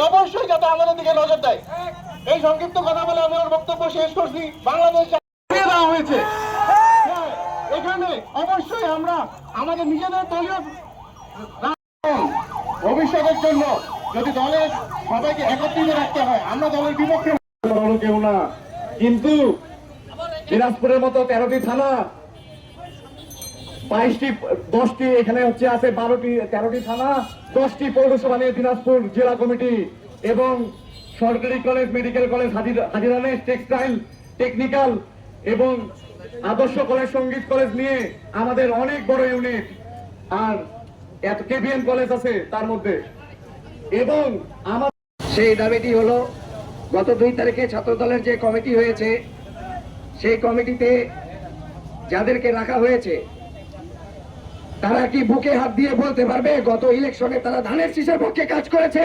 অবশ্যই যাতে আমাদের দিকে নজর দেয়। এই সংক্ষিপ্ত কথা বলে আমি আমার বক্তব্য শেষ করছি। বাংলাদেশ দেওয়া হয়েছে, এখানে অবশ্যই আমরা আমাদের নিজেদের দলীয় ভবিষ্যতের জন্য যদি দলের সবাইকে একত্রিত রাখতে হয়, আমরা দলের বিপক্ষে কেউ না। কিন্তু দিনাজপুরের মতো 13টি থানা, 10টি এখানে হচ্ছে আছে 13টি থানা, 10টি পৌরসভা নিয়ে দিনাজপুর জেলা কমিটি এবং সরকারি কলেজ, মেডিকেল কলেজ, হাজিরানেস, টেক্সটাইল, টেকনিক্যাল এবং আদর্শ কলেজ, সঙ্গীত কলেজ নিয়ে আমাদের অনেক বড় ইউনিট। আর এত কেবিএন কলেজ আছে তার মধ্যে। এবং আমার সেই দাবিটি হলো, গত 2 তারিখে ছাত্র দলের যে কমিটি হয়েছে, সেই কমিটিতে যাদেরকে রাখা হয়েছে তারা কি বুকে হাত দিয়ে বলতে পারবে গত ইলেকশনে তারা ধানের শীষের পক্ষে কাজ করেছে?